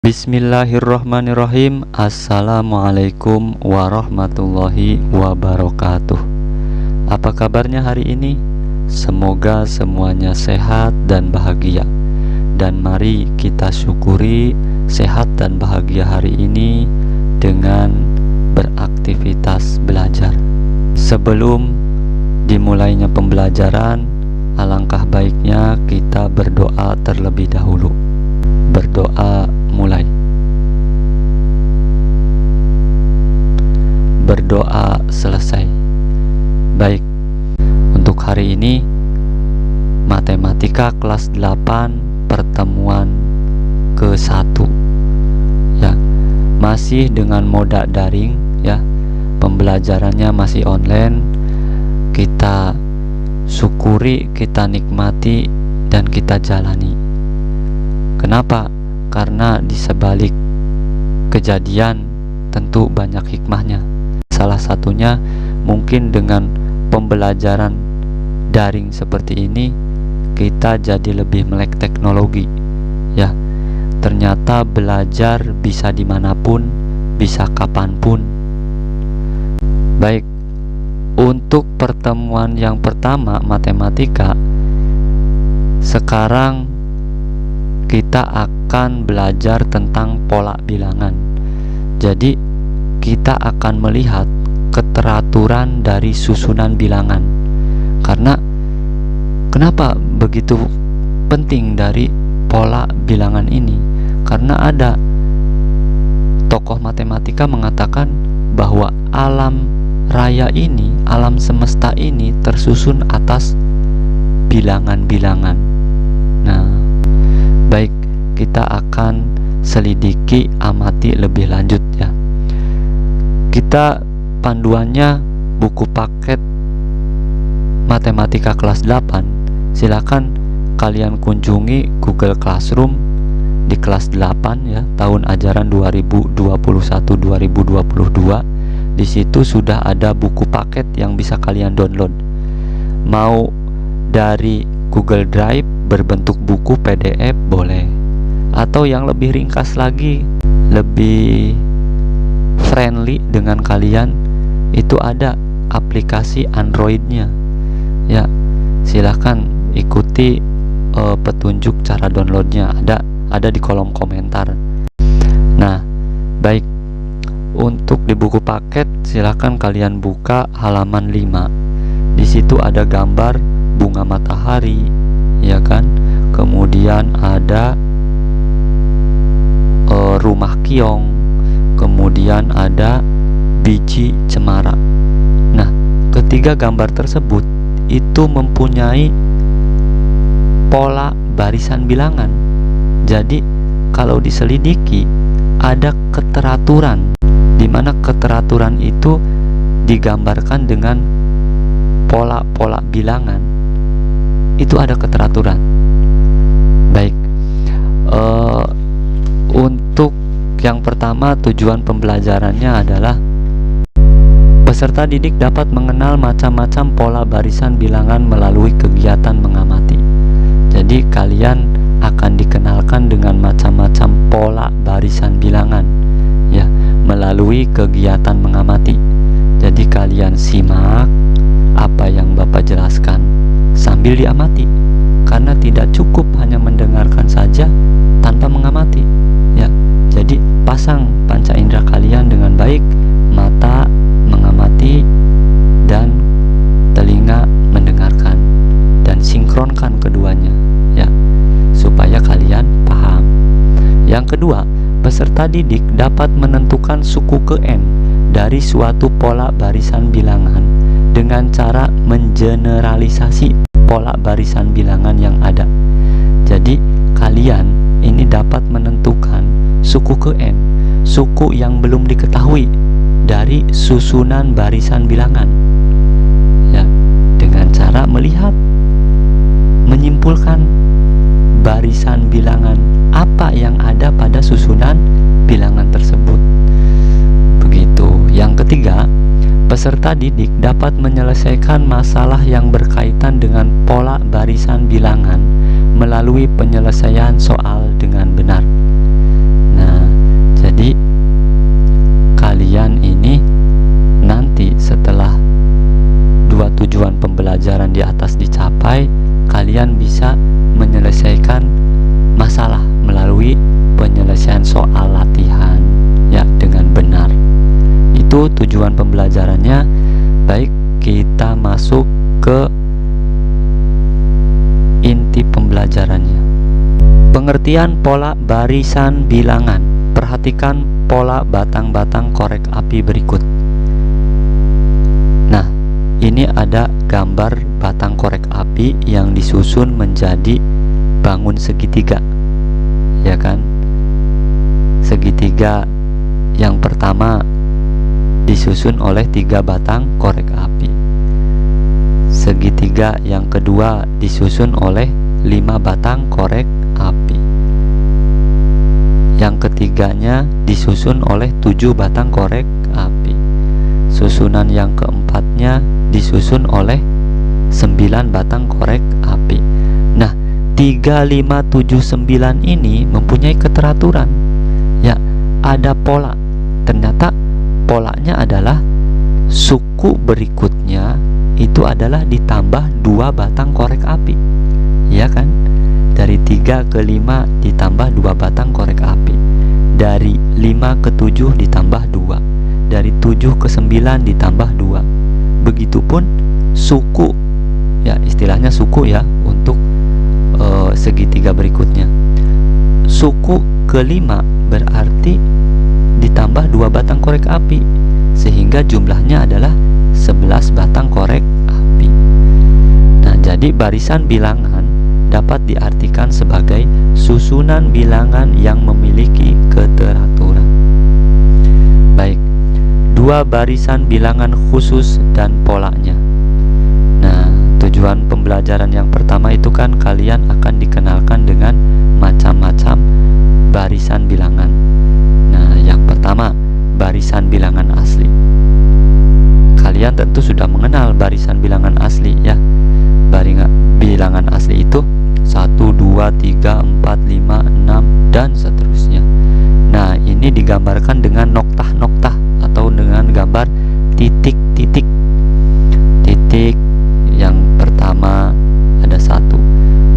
Bismillahirrahmanirrahim. Assalamualaikum warahmatullahi wabarakatuh. Apa kabarnya hari ini? Semoga semuanya sehat dan bahagia. Dan mari kita syukuri sehat dan bahagia hari ini dengan beraktivitas belajar. Sebelum dimulainya pembelajaran, alangkah baiknya kita berdoa terlebih dahulu. Berdoa mulai. Berdoa selesai. Baik, untuk hari ini matematika kelas 8 pertemuan ke-1 ya. Masih dengan moda daring ya. Pembelajarannya masih online. Kita syukuri, kita nikmati dan kita jalani. Kenapa? Karena di sebalik kejadian tentu banyak hikmahnya. Salah satunya mungkin dengan pembelajaran daring seperti ini kita jadi lebih melek teknologi ya. Ternyata belajar bisa dimanapun, bisa kapanpun. Baik, untuk pertemuan yang pertama matematika, sekarang kita akan belajar tentang pola bilangan. Jadi kita akan melihat keteraturan dari susunan bilangan. Karena kenapa begitu penting dari pola bilangan ini? Karena ada tokoh matematika mengatakan bahwa alam raya ini, alam semesta ini tersusun atas bilangan-bilangan. Nah, baik, kita akan selidiki, amati lebih lanjut ya. Kita panduannya buku paket matematika kelas 8. Silakan kalian kunjungi Google Classroom di kelas 8 ya, tahun ajaran 2021-2022. Di situ sudah ada buku paket yang bisa kalian download. Mau dari Google Drive berbentuk buku PDF boleh, atau yang lebih ringkas lagi, lebih friendly dengan kalian, itu ada aplikasi Androidnya ya. Silahkan ikuti petunjuk cara downloadnya, ada di kolom komentar. Nah, baik, untuk di buku paket silahkan kalian buka halaman 5. Di situ ada gambar bunga matahari ya kan, kemudian ada rumah kiong, kemudian ada biji cemara. Nah, ketiga gambar tersebut itu mempunyai pola barisan bilangan. Jadi kalau diselidiki ada keteraturan, di mana keteraturan itu digambarkan dengan pola-pola bilangan. Itu ada keteraturan. Baik, untuk yang pertama tujuan pembelajarannya adalah peserta didik dapat mengenal macam-macam pola barisan bilangan melalui kegiatan mengamati. Jadi kalian akan dikenalkan dengan macam-macam pola barisan bilangan ya, melalui kegiatan mengamati. Jadi kalian simak apa yang Bapak jelaskan sambil diamati, karena tidak cukup hanya mendengarkan saja tanpa mengamati ya. Jadi pasang panca indera kalian dengan baik, mata mengamati dan telinga mendengarkan, dan sinkronkan keduanya ya, supaya kalian paham. Yang kedua, peserta didik dapat menentukan suku ke N dari suatu pola barisan bilangan dengan cara mengeneralisasi pola barisan bilangan yang ada. Jadi kalian ini dapat menentukan suku ke N, suku yang belum diketahui dari susunan barisan bilangan ya, dengan cara melihat, menyimpulkan barisan bilangan apa yang ada pada susunan bilangan tersebut. Begitu. Yang ketiga, peserta didik dapat menyelesaikan masalah yang berkaitan dengan pola barisan bilangan melalui penyelesaian soal dengan benar. Nah, tujuan pembelajarannya. Baik, kita masuk ke inti pembelajarannya. Pengertian pola barisan bilangan. Perhatikan pola batang-batang korek api berikut. Nah, ini ada gambar batang korek api yang disusun menjadi bangun segitiga, ya kan? Segitiga yang pertama disusun oleh 3 batang korek api. Segitiga yang kedua disusun oleh 5 batang korek api. Yang ketiganya disusun oleh 7 batang korek api. Susunan yang keempatnya disusun oleh 9 batang korek api. Nah, 3, 5, 7, 9 ini mempunyai keteraturan. Ya, ada pola. Ternyata polanya adalah suku berikutnya itu adalah ditambah 2 batang korek api. Ya kan? Dari 3 ke 5 ditambah 2 batang korek api. Dari 5 ke 7 ditambah 2. Dari 7 ke 9 ditambah 2. Begitupun suku, ya istilahnya suku ya untuk segitiga berikutnya. Suku kelima berarti ditambah 2 batang korek api, sehingga jumlahnya adalah 11 batang korek api. Nah, jadi barisan bilangan dapat diartikan sebagai susunan bilangan yang memiliki keteraturan. Baik, 2 barisan bilangan khusus dan polanya. Nah, tujuan pembelajaran yang pertama itu kan kalian akan dikenalkan dengan macam-macam barisan bilangan. Nah, yang pertama, barisan bilangan asli. Kalian tentu sudah mengenal barisan bilangan asli ya. Bilangan asli itu 1, 2, 3, 4, 5, 6 dan seterusnya. Nah, ini digambarkan dengan noktah-noktah atau dengan gambar titik-titik. Titik yang pertama ada 1,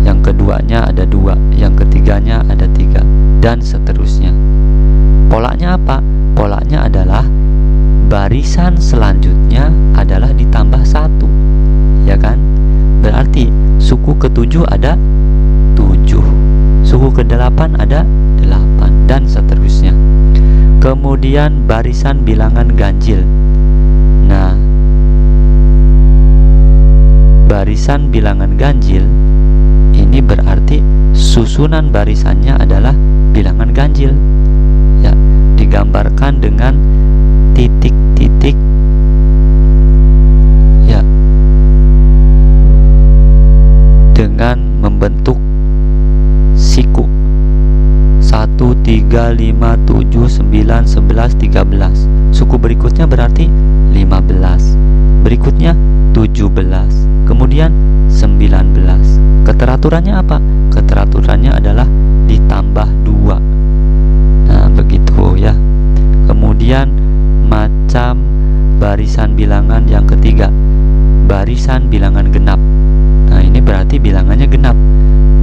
yang keduanya ada 2, yang ketiganya ada 3 dan seterusnya. Polanya apa? Polanya adalah barisan selanjutnya adalah ditambah 1, ya kan? Berarti suku ke-7 ada 7, suku ke-8 ada 8 dan seterusnya. Kemudian barisan bilangan ganjil. Nah, barisan bilangan ganjil ini berarti susunan barisannya adalah bilangan ganjil. Ya, digambarkan dengan titik-titik ya, dengan membentuk siku 1, 3, 5, 7, 9, 11, 13. Suku berikutnya berarti 15. Berikutnya 17. Kemudian 19. Keteraturannya apa? Keteraturannya adalah ditambah 2. Nah, begitu ya. Kemudian macam barisan bilangan yang ketiga, barisan bilangan genap. Nah, ini berarti bilangannya genap.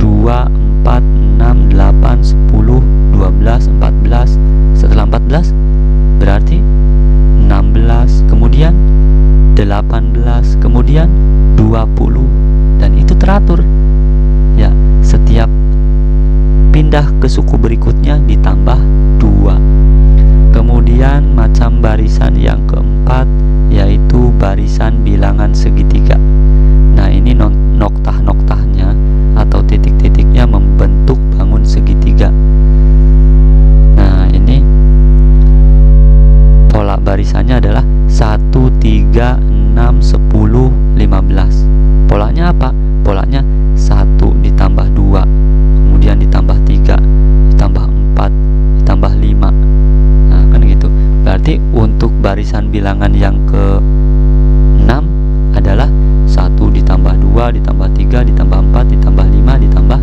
2, 4, 6, 8, 10, 12, 14. Setelah 14 berarti 16, kemudian 18, kemudian 20, dan itu teratur. Ya, setiap pindah ke suku berikutnya ditambah 2. Kemudian macam barisan yang keempat yaitu barisan bilangan segitiga. Nah, ini noktah-noktahnya atau titik-titiknya membentuk bangun segitiga. Nah, ini pola barisannya adalah 1, 3, 6, 10, 15. Polanya apa? Polanya 1 ditambah 2, kemudian ditambah 3, ditambah 4, ditambah 5. Nah, kan gitu. Berarti untuk barisan bilangan yang ke-6 adalah 1 ditambah 2, ditambah 3, ditambah 4, ditambah 5, ditambah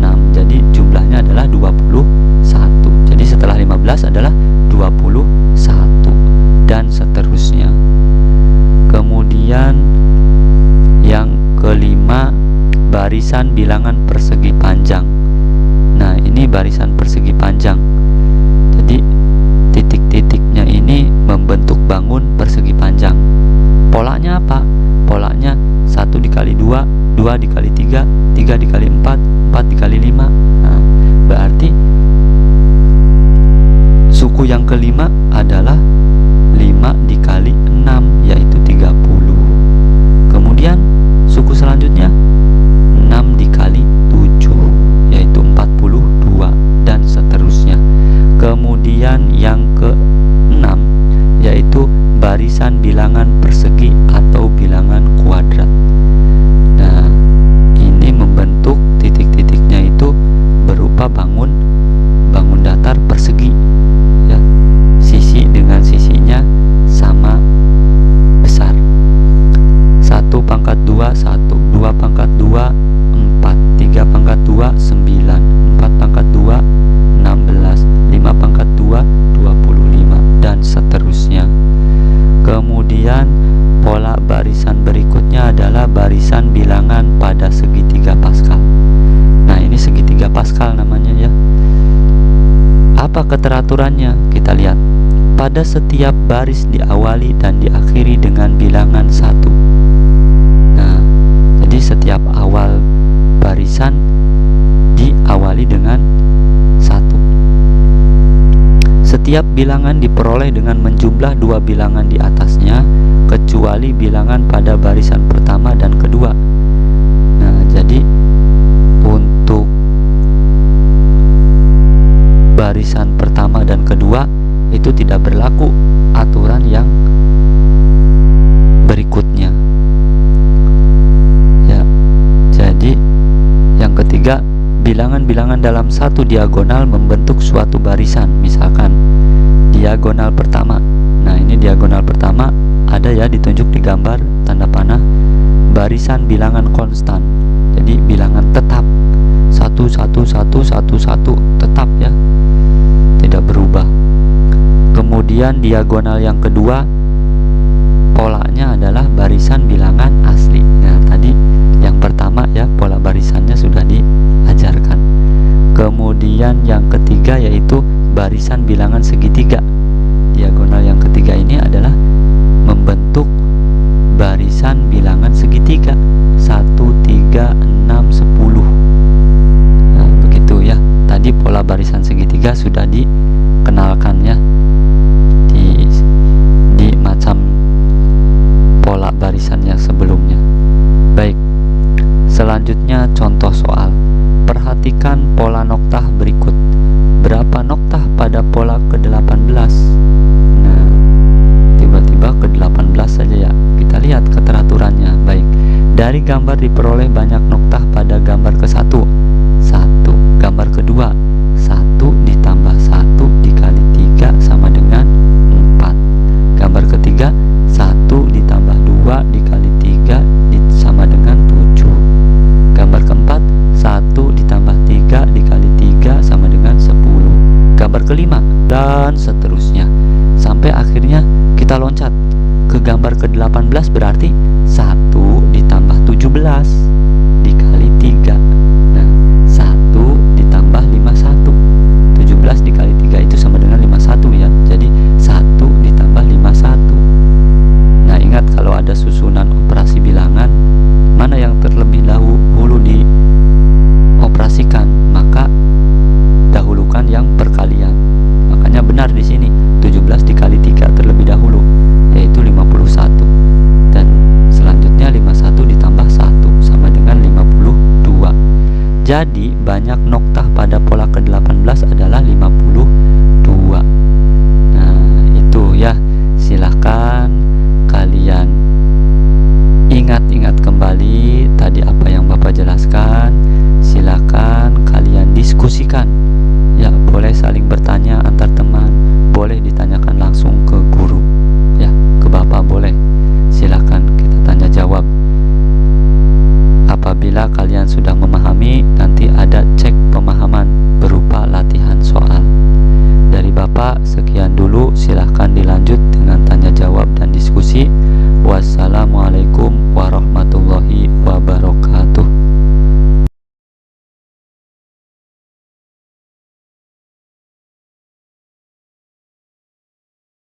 6. Jadi jumlahnya adalah 21. Jadi setelah 15 adalah 21 dan seterusnya. Kemudian yang kelima, barisan bilangan persegi panjang. Nah, ini barisan persegi panjang. Jadi titik-titiknya ini membentuk bangun persegi kelima adalah 5 dikali 6, yaitu 30. Kemudian suku selanjutnya 6 dikali 7, yaitu 42, dan seterusnya. Kemudian yang ke-6 yaitu barisan bilangan persegi atau bilangan kuadrat. Nah, ini membentuk titik-titiknya itu berupa bangun datar persegi, ya. Sisi dengan sisinya sama besar. 1 pangkat 2 1, 2 pangkat 2 4, 3 pangkat 2 9, 4 pangkat 2 16, 5 pangkat 2 25, dan seterusnya. Kemudian pola barisan berikutnya adalah barisan bilangan pada segitiga Paskal. Nah, ini segitiga Paskal namanya, ya. Apa keteraturannya? Kita lihat. Pada setiap baris diawali dan diakhiri dengan bilangan 1. Nah, jadi setiap awal barisan diawali dengan 1. Setiap bilangan diperoleh dengan menjumlah 2 bilangan di atasnya, kecuali bilangan pada barisan pertama dan kedua. Nah, jadi untuk barisan pertama dan kedua itu tidak berlaku aturan yang berikutnya, ya. Jadi yang ketiga, bilangan-bilangan dalam satu diagonal membentuk suatu barisan. Misalkan diagonal pertama. Nah, ini diagonal pertama ada, ya, ditunjuk di gambar tanda panah, barisan bilangan konstan. Jadi bilangan tetap 1 1 1 1 1, tetap, ya, tidak berubah. Kemudian diagonal yang kedua polanya adalah barisan bilangan asli. Nah, tadi yang pertama, ya, pola barisannya sudah diajarkan. Kemudian yang ketiga yaitu barisan bilangan segitiga. Diagonal yang ketiga ini adalah membentuk barisan bilangan segitiga 1 3 6 10. Nah, begitu, ya. Tadi pola barisan segitiga sudah dikenalkan, ya, di macam pola barisannya sebelumnya. Baik, selanjutnya contoh soal. Perhatikan pola noktah berikut. Berapa noktah pada pola ke-18? Nah, tiba-tiba ke-18 saja, ya. Kita lihat keteraturannya. Baik, dari gambar diperoleh banyak noktah pada gambar ke-1. 1. Gambar kedua, 1 ditambah 1 dikali 3 sama dengan 4. Gambar ketiga, 1 ditambah 2 dikali 3 sama dengan 7. Gambar keempat, 1 ditambah 3 dikali 3 sama dengan 10. Gambar kelima, dan seterusnya. Sampai akhirnya kita loncat ke gambar ke-18, berarti 1 ditambah 17 dikali 3. Nah, 1 ditambah 51. 17 dikali 3 itu sama dengan 51, ya. Jadi 1 ditambah 51. Nah, ingat kalau ada susunan operasi bilangan, mana yang terlebih dahulu dioperasikan, maka dahulukan yang perkalian. Makanya benar di sini 17 dikali 3 terlebih dahulu, yaitu 51. Dan selanjutnya 51 ditambah 1 sama dengan 52. Jadi banyak noktah